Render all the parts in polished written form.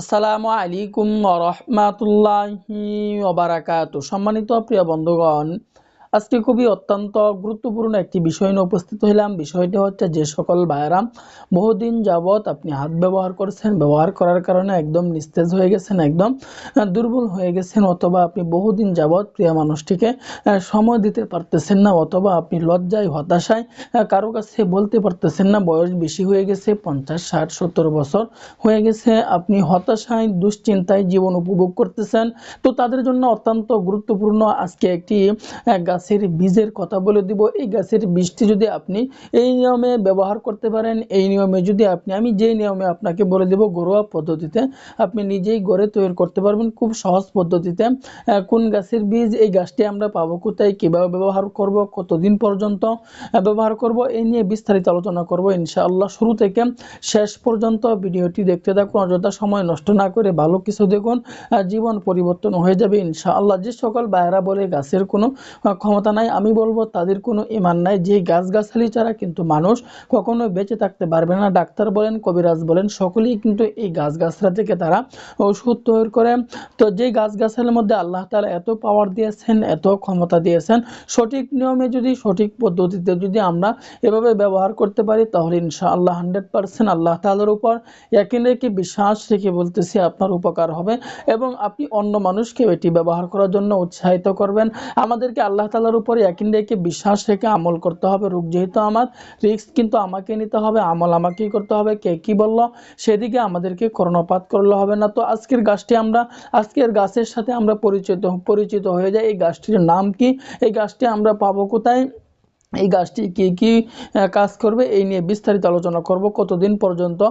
আসসালামু আলাইকুম ওয়া রাহমাতুল্লাহি ওয়া বারাকাতুহু। সম্মানিত প্রিয় বন্ধুগণ, আজকে খুবই অত্যন্ত গুরুত্বপূর্ণ একটি বিষয় নিয়ে উপস্থিত হইলাম। বিষয়টি হচ্ছে, যে সকল ভাইয়েরা বহুদিন যাবৎ আপনি হাত ব্যবহার করছেন, ব্যবহার করার কারণে একদম নিস্তেজ হয়ে গেছেন, একদম দুর্বল হয়ে গেছেন, অথবা আপনি বহুদিন যাবৎ প্রিয় মানুষটিকে সময় দিতে পারতেছেন না, অথবা আপনি লজ্জায় হতাশায় কারো কাছে বলতে পারতেছেন না। বয়স বেশি হয়ে গেছে, 50, 60, 70 বছর হয়ে গেছে, আপনি হতাশায় দুশ্চিন্তায় জীবন উপভোগ করতেছেন। তো তাদের জন্য অত্যন্ত গুরুত্বপূর্ণ আজকে একটি গাছের বীজের কথা বলে দিব। এই গাছের বীজটি যদি আপনি এই নিয়মে ব্যবহার করতে পারেন, এই নিয়মে যদি আমি যেই নিয়মে আপনাকে বলে দেব, ঘরোয়া পদ্ধতিতে আপনি নিজেই ঘরে তৈরি করতে পারবেন খুব সহজ পদ্ধতিতে। কোন গাছের বীজ, এই গাছটি আমরা পাবো কোথায়, কিভাবে ব্যবহার করব, কতদিন পর্যন্ত ব্যবহার করব, এই নিয়ে বিস্তারিত আলোচনা করব ইনশাআল্লাহ। শুরু থেকে শেষ পর্যন্ত ভিডিওটি দেখতে থাকুন, অযথা সময় নষ্ট না করে ভালো কিছু দেখুন, জীবন পরিবর্তন হয়ে যাবে ইনশাআল্লাহ। যে সকল ভাইয়েরা বলে গাছের কোনো ক্ষমতা নাই, আমি বলবো তাদের কোনো ঈমান নাই। যে গাছগাছালি ছাড়া কিন্তু মানুষ কখনোই বেঁচে থাকতে পারবে না। ডাক্তার বলেন, কবিরাজ বলেন, সকলেই কিন্তু এই গাছগাছরা থেকে তারা ওষুধ তৈরি করে। তো যে গাছগাছালির মধ্যে আল্লাহ তাআলা এত পাওয়ার দিয়েছেন, এত ক্ষমতা দিয়েছেন, সঠিক নিয়মে যদি, সঠিক পদ্ধতিতে যদি আমরা এভাবে ব্যবহার করতে পারি, তাহলে ইনশাআল্লাহ 100% আল্লাহ তাআলার উপর ইয়াকিন রেখে, বিশ্বাস রেখে বলতেছি, আপনার উপকার হবে এবং আপনি অন্য মানুষকে এটি ব্যবহার করার জন্য উৎসাহিত করবেন। আমাদেরকে আল্লাহ তাআলার উপর ইয়াকিন রেখে, বিশ্বাস রেখে আমল করতে হবে। রোগ যেহেতু আমার, রিস্ক কিন্তু আমাকে নিতে হবে, আমল আমাকেই করতে হবে। কে কি বলল সেদিকে আমাদেরকে কর্ণপাত করলে হবে না। তো আজকের গাছের সাথে আমরা পরিচিত হয়ে যাই। এই গাছটির নাম কি, এই গাছটি আমরা পাবো কোথায়, এই গাছটি কি কি কাজ করবে, এই নিয়ে বিস্তারিত আলোচনা করব। কতদিন পর্যন্ত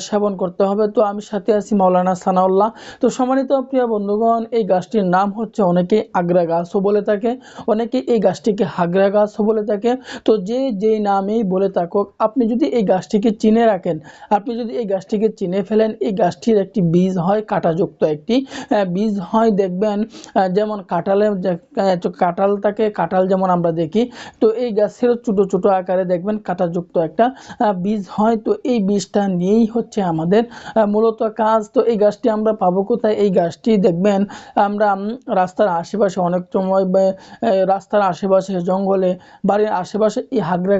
সেবন করতে হবে। তো আমি সাথে আছি মাওলানা সানাউল্লাহ। তো সম্মানিত প্রিয় বন্ধুগণ, এই গাছটির নাম হচ্ছে, অনেকে আগ্রা গাছও বলে থাকে, অনেকে এই গাছটিকে হাগরা গাছও বলে থাকে। তো যেই নামেই বলে থাকুক, আপনি যদি এই গাছটিকে চিনে রাখেন, আপনি যদি এই গাছটিকে চিনে ফেলেন, এই গাছটির একটি বীজ হয় কাঁটাযুক্ত, একটি বীজ হয়, দেখবেন যেমন কাঁঠাল থাকে, কাঁঠাল যেমন আমরা দেখি, তো এই গাছের ছোট ছোট আকারে দেখবেন কাঁটাযুক্ত একটা বীজ হয়। তো এই বীজটা নিয়েই হচ্ছে আমাদের মূলত কাজ। তো এই গাছটি আমরা পাবো কোথায়, এই গাছটি দেখবেন আমরা রাস্তার আশেপাশে, অনেক সময় রাস্তার আশেপাশে, জঙ্গলে, বাড়ির আশেপাশে এই আগ্রা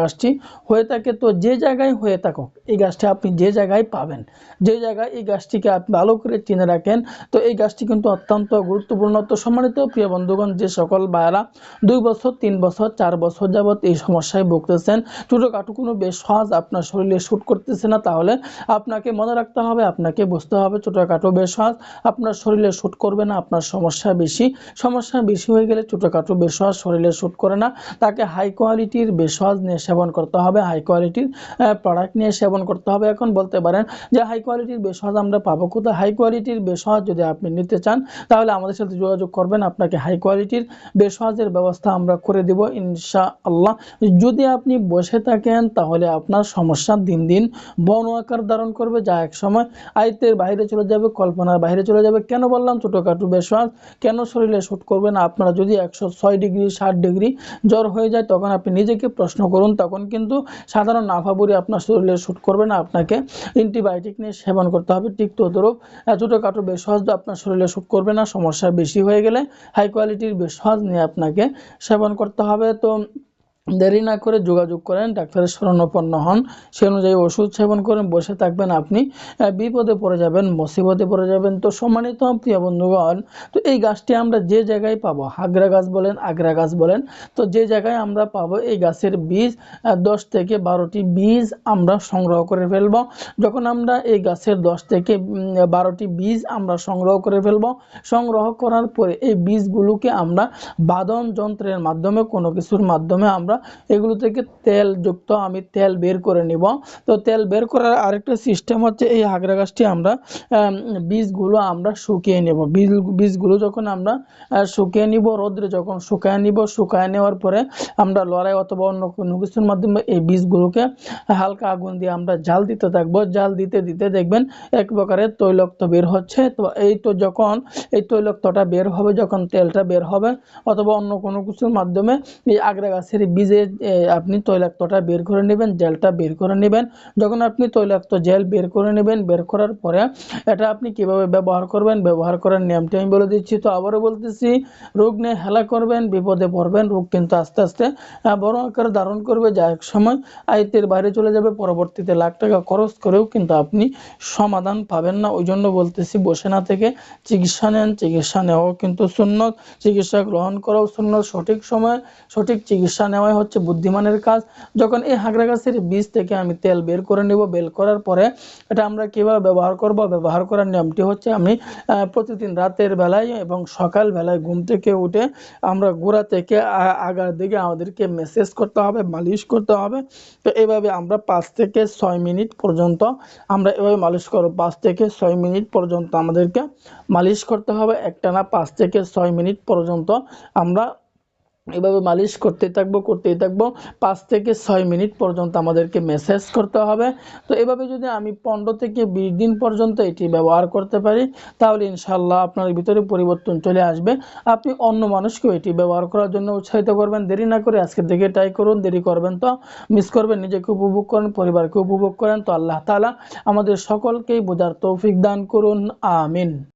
গাছটি হয়ে থাকে। তো যে জায়গায় হয়ে থাকুক, এই গাছটি আপনি যে জায়গায় পাবেন, যে জায়গায় এই গাছটিকে আপনি ভালো করে চিনে রাখেন, তো এই গাছটি কিন্তু অত্যন্ত গুরুত্বপূর্ণ। তো সম্মানিত প্রিয় বন্ধুগণ, যে সকল ভাইয়েরা 2 বছর, 3 বছর, 4 বছর যাবত এই সমস্যায় ভুগতেছেন, ছোটোখাটো কোনো বেশওয়াজ আপনার শরীরে শ্যুট করতেছে না, তাহলে আপনাকে মনে রাখতে হবে, আপনাকে বুঝতে হবে, ছোটোখাটো বেশওয়াজ আপনার শরীরে শ্যুট করবে না। আপনার সমস্যা বেশি হয়ে গেলে ছোটোখাটো বেশওয়াজ শরীরে শ্যুট করে না, তাকে হাই কোয়ালিটির বেশওয়াজ নিয়ে সেবন করতে হবে, হাই কোয়ালিটির প্রোডাক্ট নিয়ে সেবন করতে হবে। এখন বলতে পারেন যে হাই কোয়ালিটির বেশওয়াজ আমরা পাবো কোথায়? হাই কোয়ালিটির বেশওয়াজ যদি আপনি নিতে চান, তাহলে আমাদের সাথে যোগাযোগ করবেন, আপনাকে হাই কোয়ালিটির বেশওয়াজের ব্যবস্থা আমরা করে দেব ইনশাআল্লাহ। যদি আপনি বসে থাকেন, তাহলে আপনার সমস্যা দিন দিন বড় আকার ধারণ করবে, যা এক সময় আয়ত্তের বাইরে চলে যাবে, কল্পনার বাইরে চলে যাবে। কেন বললাম ছোটোখাটো বেশওয়াজ কেন শরীরে শ্যুট করবে না? আপনারা যদি 106 ডিগ্রি 60 ডিগ্রি জ্বর হয়ে যায়, তখন আপনি নিজেকে প্রশ্ন করুন, তখন কিন্তু সাধারণ নাফাবুরি আপনার শরীরে শ্যুট করবে না, আপনাকে অ্যান্টিবায়োটিক নিয়ে সেবন করতে হবে। ঠিক তদ্রূপ ছোটোখাটো বেশওয়াজ আপনার শরীরে শ্যুট করবে না। সমস্যা বেশি হয়ে গেলে হাই কোয়ালিটির বেশওয়াজ নিয়ে আপনাকে সেবন করতে হবে। তো দেরি না করে যোগাযোগ করেন, ডাক্তারের শরণাপন্ন হন, সে অনুযায়ী ওষুধ সেবন করেন। বসে থাকবেন, আপনি বিপদে পড়ে যাবেন, মুসিবতে পড়ে যাবেন। তো সম্মানিত প্রিয় বন্ধুগণ, তো এই গাছটি আমরা যে জায়গায় পাবো, হাগরা গাছ বলেন, আগ্রা গাছ বলেন, তো যে জায়গায় আমরা পাবো এই গাছের বীজ, 10 থেকে 12টি বীজ আমরা সংগ্রহ করে ফেলবো। যখন আমরা এই গাছের 10 থেকে 12টি বীজ আমরা সংগ্রহ করে ফেলবো, সংগ্রহ করার পরে এই বীজগুলোকে আমরা বাদন যন্ত্রের মাধ্যমে, কোনো কিছুর মাধ্যমে আমরা এগুলো থেকে আমি তেল বের করে নিব। তো তেল বের করার আরেকটা সিস্টেম হচ্ছে, এই হাগরা গাছটি আমরা বীজগুলো আমরা শুকিয়ে নেব। বীজগুলো যখন আমরা শুকিয়ে নিব, রোদ্রে যখন শুকায় নিব, শুকায় নেওয়ার পরে আমরা লড়াই অথবা অন্য কোনো কিছুর মাধ্যমে এই বীজগুলোকে হালকা আগুন দিয়ে আমরা জাল দিতে থাকবো। জাল দিতে দিতে দেখবেন এক প্রকারের তৈলাক্ত বের হচ্ছে। তো যখন এই তৈলাক্তটা বের হবে, যখন তেলটা বের হবে, অথবা অন্য কোনো কিছুর মাধ্যমে এই আগ্রা গাছের বীজ নিজে আপনি তৈলাক্তটা বের করে নেবেন, জেলটা বের করে নেবেন। যখন আপনি তৈলাক্ত জেল বের করে নেবেন, বের করার পরে এটা আপনি কিভাবে ব্যবহার করবেন, ব্যবহার করার নিয়মটি আমি বলে দিচ্ছি। তো আবারও বলতেছি, রোগ নিয়ে হেলা করবেন, বিপদে পড়বেন, রোগ কিন্তু আস্তে আস্তে বড় আকার ধারণ করবে, যা এক সময় আয়ত্তের বাইরে চলে যাবে। পরবর্তীতে লাখ টাকা খরচ করেও কিন্তু আপনি সমাধান পাবেন না। ওই জন্য বলতেছি, বসে না থেকে চিকিৎসা নেন। চিকিৎসা নেওয়াও কিন্তু সুন্নত, চিকিৎসা গ্রহণ করাও সুন্নত। সঠিক সময়ে সঠিক চিকিৎসা নেওয়াই হচ্ছে বুদ্ধিমানের কাজ। যখন এই হাগরা গাছের বীজ থেকে আমি তেল বের করে নেব, বের করার পরে এটা আমরা কিভাবে ব্যবহার করব, ব্যবহার করার নিয়মটি হচ্ছে, আমি প্রতিদিন রাতের বেলায় এবং সকাল বেলায় ঘুম থেকে উঠে আমরা গোড়া থেকে আগার দিকে আমাদেরকে মেসেজ করতে হবে, মালিশ করতে হবে। তো এইভাবে আমরা 5 থেকে 6 মিনিট পর্যন্ত আমরা এভাবে মালিশ করব। 5 থেকে 6 মিনিট পর্যন্ত আমাদেরকে মালিশ করতে হবে। একটানা 5 থেকে 6 মিনিট পর্যন্ত আমরা এভাবে মালিশ করতেই থাকবো 5 থেকে 6 মিনিট পর্যন্ত আমাদেরকে মেসেজ করতে হবে। তো এভাবে যদি আমি 15 থেকে 20 দিন পর্যন্ত এটি ব্যবহার করতে পারি, তাহলে ইনশাআল্লাহ আপনার ভিতরে পরিবর্তন চলে আসবে। আপনি অন্য মানুষকেও এটি ব্যবহার করার জন্য উৎসাহিত করবেন। দেরি না করে আজকে থেকে ট্রাই করুন। দেরি করবেন তো মিস করবেন। নিজেকে উপভোগ করেন, পরিবারকে উপভোগ করেন। তো আল্লাহ তাআলা আমাদের সকলকেই বোঝার তৌফিক দান করুন। আমিন।